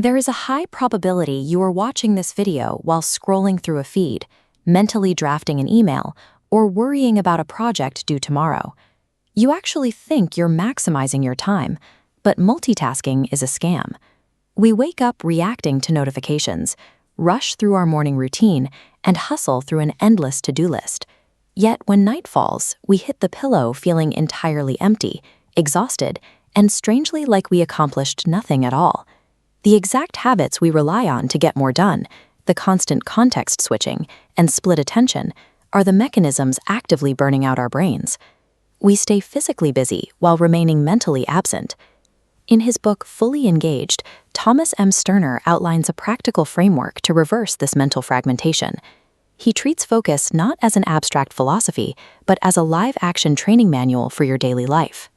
There is a high probability you are watching this video while scrolling through a feed, mentally drafting an email, or worrying about a project due tomorrow. You actually think you're maximizing your time, but multitasking is a scam. We wake up reacting to notifications, rush through our morning routine, and hustle through an endless to-do list. Yet when night falls, we hit the pillow feeling entirely empty, exhausted, and strangely like we accomplished nothing at all. The exact habits we rely on to get more done, the constant context switching, and split attention, are the mechanisms actively burning out our brains. We stay physically busy while remaining mentally absent. In his book Fully Engaged, Thomas M. Sterner outlines a practical framework to reverse this mental fragmentation. He treats focus not as an abstract philosophy, but as a live-action training manual for your daily life.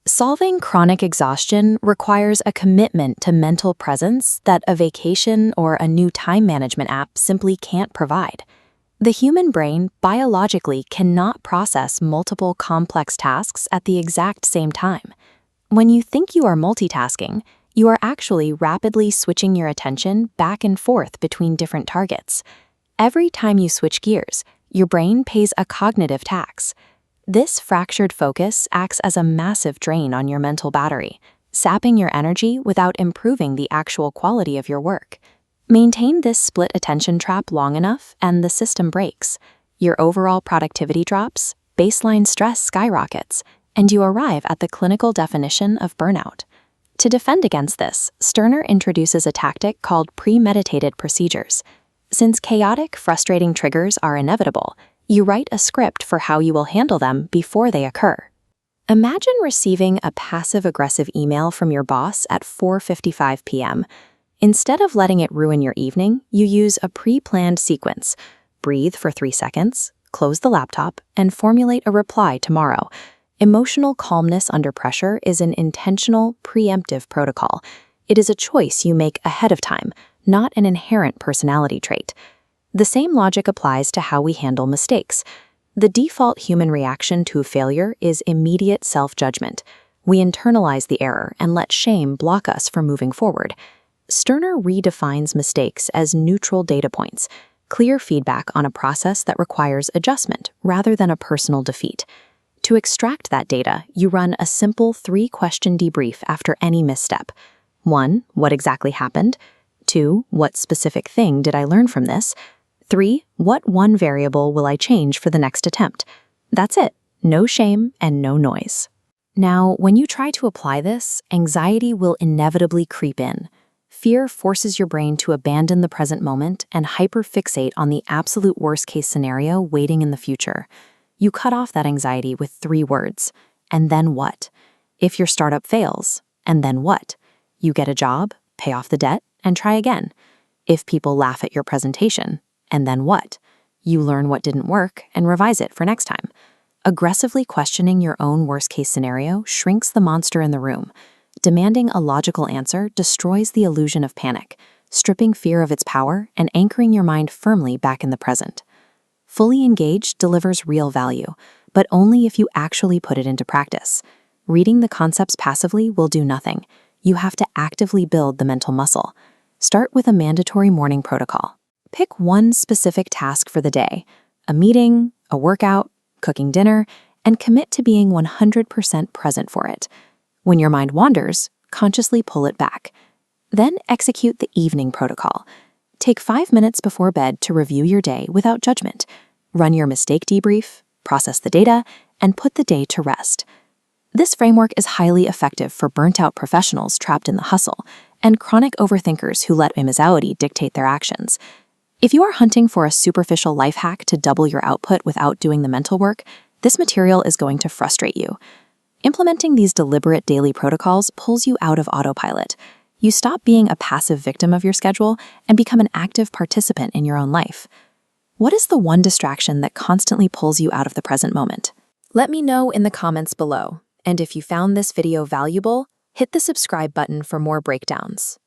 Solving chronic exhaustion requires a commitment to mental presence that a vacation or a new time management app simply can't provide. The human brain biologically cannot process multiple complex tasks at the exact same time. When you think you are multitasking, you are actually rapidly switching your attention back and forth between different targets. Every time you switch gears, your brain pays a cognitive tax. This fractured focus acts as a massive drain on your mental battery, sapping your energy without improving the actual quality of your work. Maintain this split attention trap long enough and the system breaks. Your overall productivity drops, baseline stress skyrockets, and you arrive at the clinical definition of burnout. To defend against this, Sterner introduces a tactic called premeditated procedures. Since chaotic, frustrating triggers are inevitable, you write a script for how you will handle them before they occur. Imagine receiving a passive-aggressive email from your boss at 4:55 p.m. Instead of letting it ruin your evening, you use a pre-planned sequence. Breathe for 3 seconds, close the laptop, and formulate a reply tomorrow. Emotional calmness under pressure is an intentional, preemptive protocol. It is a choice you make ahead of time, not an inherent personality trait. The same logic applies to how we handle mistakes. The default human reaction to failure is immediate self-judgment. We internalize the error and let shame block us from moving forward. Sterner redefines mistakes as neutral data points, clear feedback on a process that requires adjustment rather than a personal defeat. To extract that data, you run a simple 3-question debrief after any misstep. 1. What exactly happened? 2. What specific thing did I learn from this? 3. What one variable will I change for the next attempt? That's it. No shame and no noise. Now, when you try to apply this, anxiety will inevitably creep in. Fear forces your brain to abandon the present moment and hyperfixate on the absolute worst-case scenario waiting in the future. You cut off that anxiety with 3 words. And then what? If your startup fails, and then what? You get a job, pay off the debt, and try again. If people laugh at your presentation, and then what? You learn what didn't work and revise it for next time. Aggressively questioning your own worst-case scenario shrinks the monster in the room. Demanding a logical answer destroys the illusion of panic, stripping fear of its power and anchoring your mind firmly back in the present. Fully Engaged delivers real value, but only if you actually put it into practice. Reading the concepts passively will do nothing. You have to actively build the mental muscle. Start with a mandatory morning protocol. Pick one specific task for the day, a meeting, a workout, cooking dinner, and commit to being 100% present for it. When your mind wanders, consciously pull it back. Then execute the evening protocol. Take 5 minutes before bed to review your day without judgment. Run your mistake debrief, process the data, and put the day to rest. This framework is highly effective for burnt-out professionals trapped in the hustle and chronic overthinkers who let immaturity dictate their actions. If you are hunting for a superficial life hack to double your output without doing the mental work, this material is going to frustrate you. Implementing these deliberate daily protocols pulls you out of autopilot. You stop being a passive victim of your schedule and become an active participant in your own life. What is the one distraction that constantly pulls you out of the present moment? Let me know in the comments below. And if you found this video valuable, hit the subscribe button for more breakdowns.